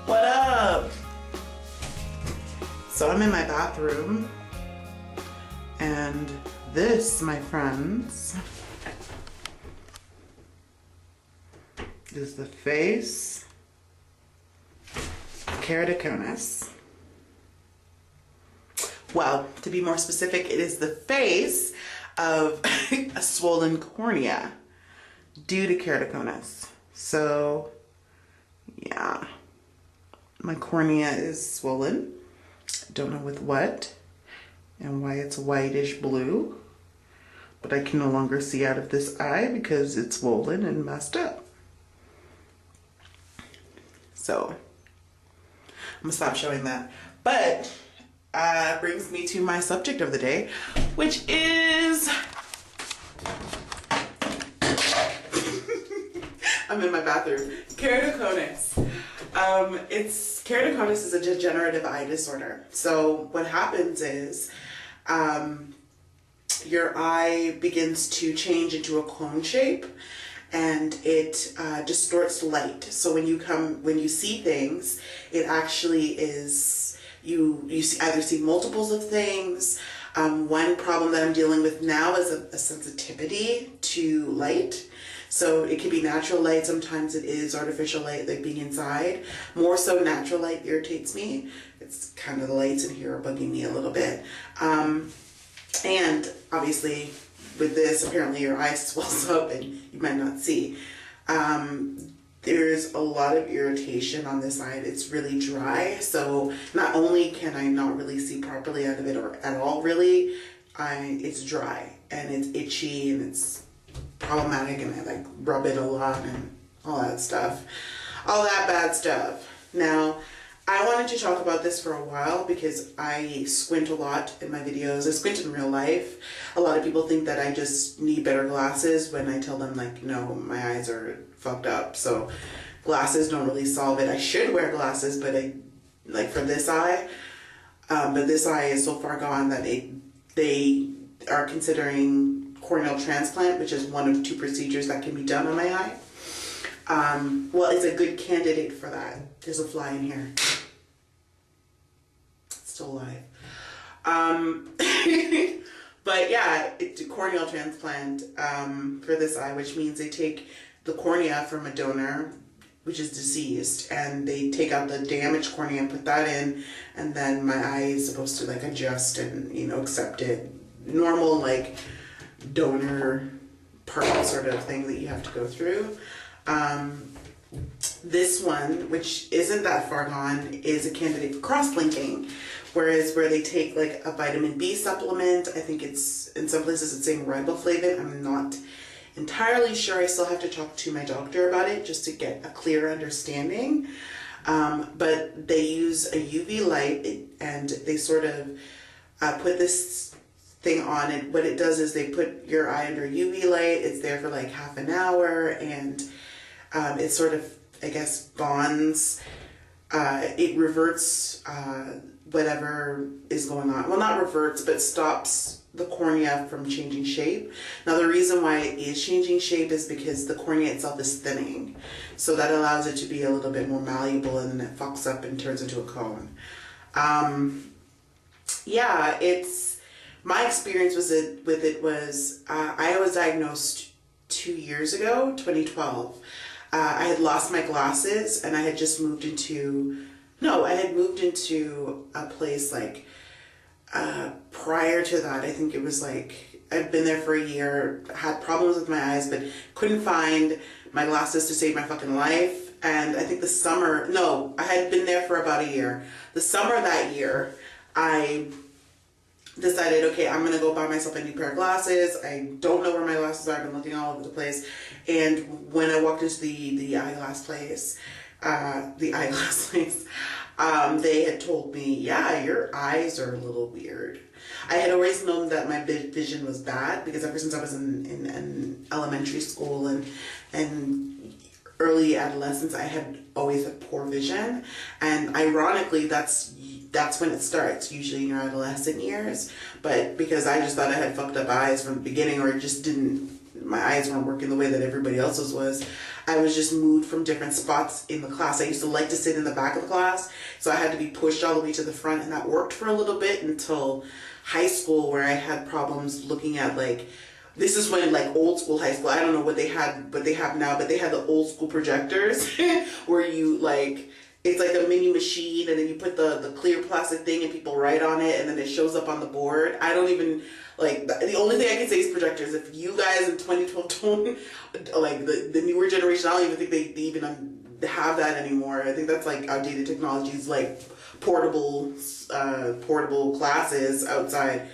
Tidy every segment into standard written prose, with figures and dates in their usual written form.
What up? So I'm in my bathroom, and this, my friends, is the face of keratoconus. Well, to be more specific, it is the face of a swollen cornea due to keratoconus. So, yeah, my cornea is swollen. Don't know with what and why it's whitish blue, but I can no longer see out of this eye because it's swollen and messed up. So, I'm gonna stop showing that. But brings me to my subject of the day, which is I'm in my bathroom. Keratoconus. Keratoconus is a degenerative eye disorder. So what happens is your eye begins to change into a cone shape, and it distorts light. So when you see things, it actually is you either see multiples of things. One problem that I'm dealing with now is a sensitivity to light. So it can be natural light, sometimes it is artificial light, like being inside. More so natural light irritates me. It's kind of the lights in here are bugging me a little bit. And obviously with this, apparently your eye swells up and you might not see. There's a lot of irritation on this side. It's really dry. So not only can I not really see properly out of it or at all really, it's dry and it's itchy and it's problematic, and I like rub it a lot and all that stuff. All that bad stuff. Now, I wanted to talk about this for a while because I squint a lot in my videos. I squint in real life. A lot of people think that I just need better glasses when I tell them, like, no, my eyes are fucked up. So glasses don't really solve it. I should wear glasses, but like for this eye, but this eye is so far gone that they are considering corneal transplant, which is one of 2 procedures that can be done on my eye. Well, it's a good candidate for that. There's a fly in here. It's still alive. But yeah, it's a corneal transplant for this eye, which means they take the cornea from a donor, which is deceased, and they take out the damaged cornea and put that in, and then my eye is supposed to like adjust and, you know, accept it. Normal, like, donor part sort of thing that you have to go through. This one, which isn't that far gone, is a candidate for cross-linking, whereas where they take like a vitamin B supplement, I think it's, in some places it's saying riboflavin, I'm not entirely sure. I still have to talk to my doctor about it just to get a clear understanding. But they use a UV light and they sort of put this thing on it. What it does is they put your eye under UV light. It's there for like half an hour, and it sort of, I guess, bonds. It reverts whatever is going on. Well, not reverts, but stops the cornea from changing shape. Now, the reason why it is changing shape is because the cornea itself is thinning. So that allows it to be a little bit more malleable, and then it fucks up and turns into a cone. Yeah, my experience with it was I was diagnosed 2 years ago, 2012. I had lost my glasses, and I had just moved into a place like prior to that. I think it was like I'd been there for a year, had problems with my eyes, but couldn't find my glasses to save my fucking life. And I think I had been there for about a year. The summer that year, I decided, okay, I'm gonna go buy myself a new pair of glasses. I don't know where my glasses are. I've been looking all over the place. And when I walked into the eyeglass place, they had told me, yeah, your eyes are a little weird. I had always known that my vision was bad because ever since I was in elementary school and early adolescence, I had always had poor vision. And ironically, that's when it starts, usually in your adolescent years. But because I just thought I had fucked up eyes from the beginning, or it just didn't, my eyes weren't working the way that everybody else's was. I was just moved from different spots in the class. I used to like to sit in the back of the class, so I had to be pushed all the way to the front, and that worked for a little bit until high school, where I had problems looking at, like, this is when, like, old school high school, I don't know what they have now, but they had the old school projectors where you, like, it's like a mini machine, and then you put the clear plastic thing and people write on it, and then it shows up on the board. I don't even, like, the only thing I can say is projectors. If you guys in 2012 don't, like, the newer generation, I don't even think they even have that anymore. I think that's, like, outdated technologies, like portable classes outside.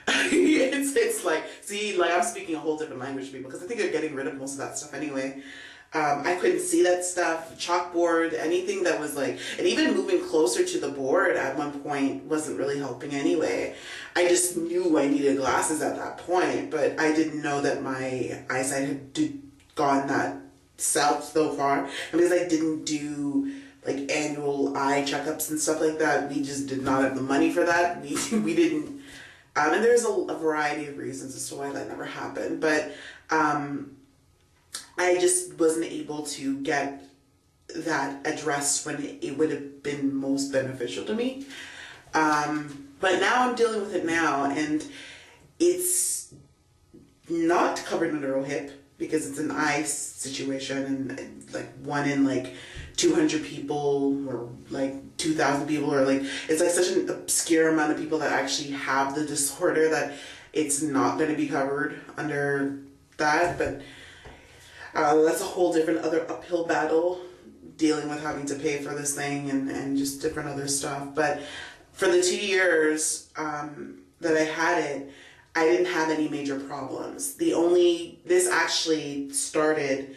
It's like, see, like, I'm speaking a whole different language to people, because I think they're getting rid of most of that stuff anyway. I couldn't see that stuff, chalkboard, anything that was like, and even moving closer to the board at one point wasn't really helping anyway. I just knew I needed glasses at that point, but I didn't know that my eyesight had gone that south so far. And because I didn't do, like, annual eye checkups and stuff like that, we just did not have the money for that. We didn't, and there's a variety of reasons as to why that never happened, but, I just wasn't able to get that addressed when it would have been most beneficial to me. But now I'm dealing with it now, and it's not covered under OHIP because it's an eye situation, and like 1 in like 200 people or like 2,000 people, or like, it's like such an obscure amount of people that actually have the disorder that it's not going to be covered under that. But that's a whole different other uphill battle, dealing with having to pay for this thing and just different other stuff. But for the 2 years that I had it, I didn't have any major problems. This actually started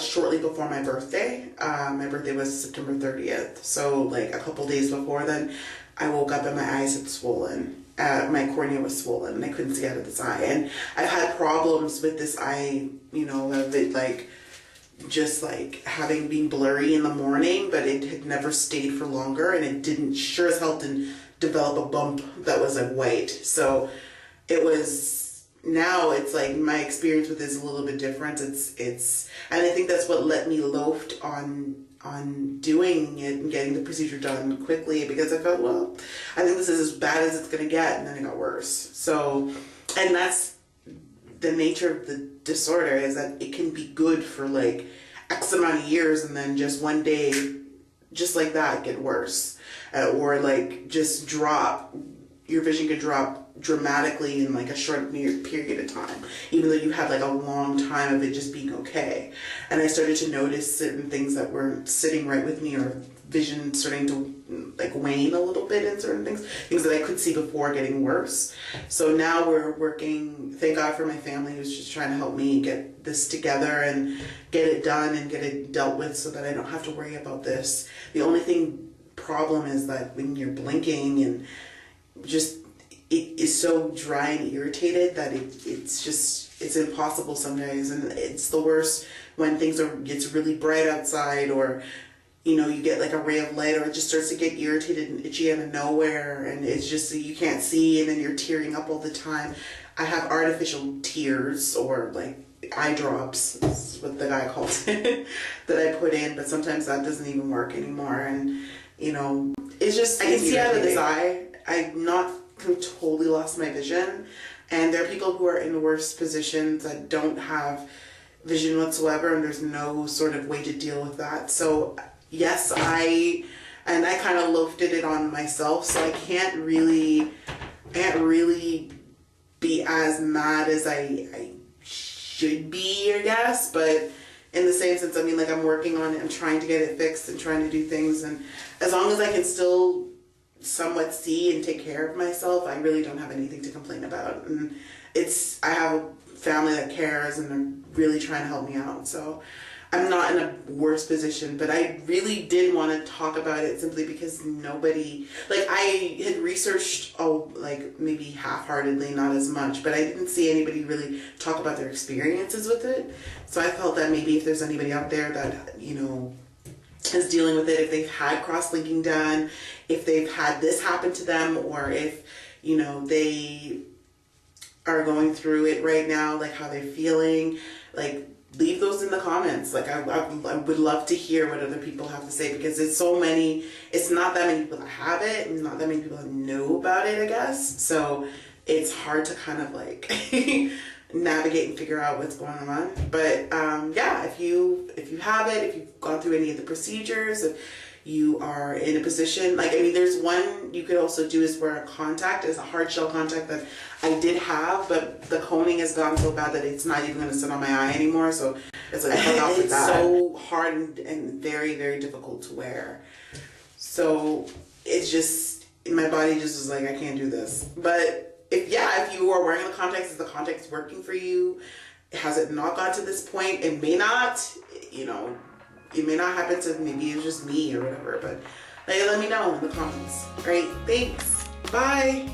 shortly before my birthday. My birthday was September 30th. So like a couple days before then, I woke up and my eyes had swollen. My cornea was swollen and I couldn't see out of this eye. And I've had problems with this eye, you know, of it like just like being blurry in the morning, but it had never stayed for longer, and it didn't, sure as hell didn't develop a bump that was like white. So it was, now it's like my experience with it is a little bit different. It's and I think that's what let me loafed on doing it and getting the procedure done quickly, because I felt, well, I think this is as bad as it's going to get, and then it got worse. So, and that's the nature of the disorder, is that it can be good for like X amount of years, and then just one day, just like that, get worse. Or like just drop, your vision could drop dramatically in like a short period of time, even though you had like a long time of it just being okay. And I started to notice certain things that weren't sitting right with me, or vision starting to like wane a little bit in certain things that I could see before getting worse. So now we're working, thank God for my family who's just trying to help me get this together and get it done and get it dealt with, so that I don't have to worry about this. The only problem is that when you're blinking, and just it is so dry and irritated that it's impossible some days, and it's the worst when gets really bright outside, or you know, you get like a ray of light, or it just starts to get irritated and itchy out of nowhere, and it's just you can't see, and then you're tearing up all the time. I have artificial tears, or like eye drops, is what the guy calls it, that I put in, but sometimes that doesn't even work anymore. And you know, it's just, I can see out of this eye. I've not totally lost my vision, and there are people who are in worse positions that don't have vision whatsoever, and there's no sort of way to deal with that. So yes, I kind of loafed it on myself, so I can't really be as mad as I should be, I guess. But in the same sense, I mean, like, I'm working on it, I'm trying to get it fixed and trying to do things, and as long as I can still somewhat see and take care of myself, I really don't have anything to complain about. And I have a family that cares, and they're really trying to help me out, so I'm not in a worse position. But I really did want to talk about it simply because nobody, like, I had researched, like maybe half-heartedly, not as much, but I didn't see anybody really talk about their experiences with it. So I felt that maybe if there's anybody out there that, you know, is dealing with it, if they've had cross-linking done, if they've had this happen to them, or if, you know, they are going through it right now, like how they're feeling, like leave those in the comments. Like I would love to hear what other people have to say, because it's not that many people that have it, and not that many people that know about it, I guess. So it's hard to kind of like navigate and figure out what's going on. But yeah, if you have it, if you've gone through any of the procedures, if you are in a position, like, I mean, there's one you could also do is wear a contact. It's a hard shell contact that I did have, but the coning has gone so bad that it's not even going to sit on my eye anymore. So it's like it's so hard and very, very difficult to wear. So it's just, my body just is like, I can't do this. But if you are wearing the contacts, is the contacts working for you? Has it not got to this point? It may not, you know, it may not happen to, maybe it's just me or whatever, but like, let me know in the comments. Great, thanks, bye.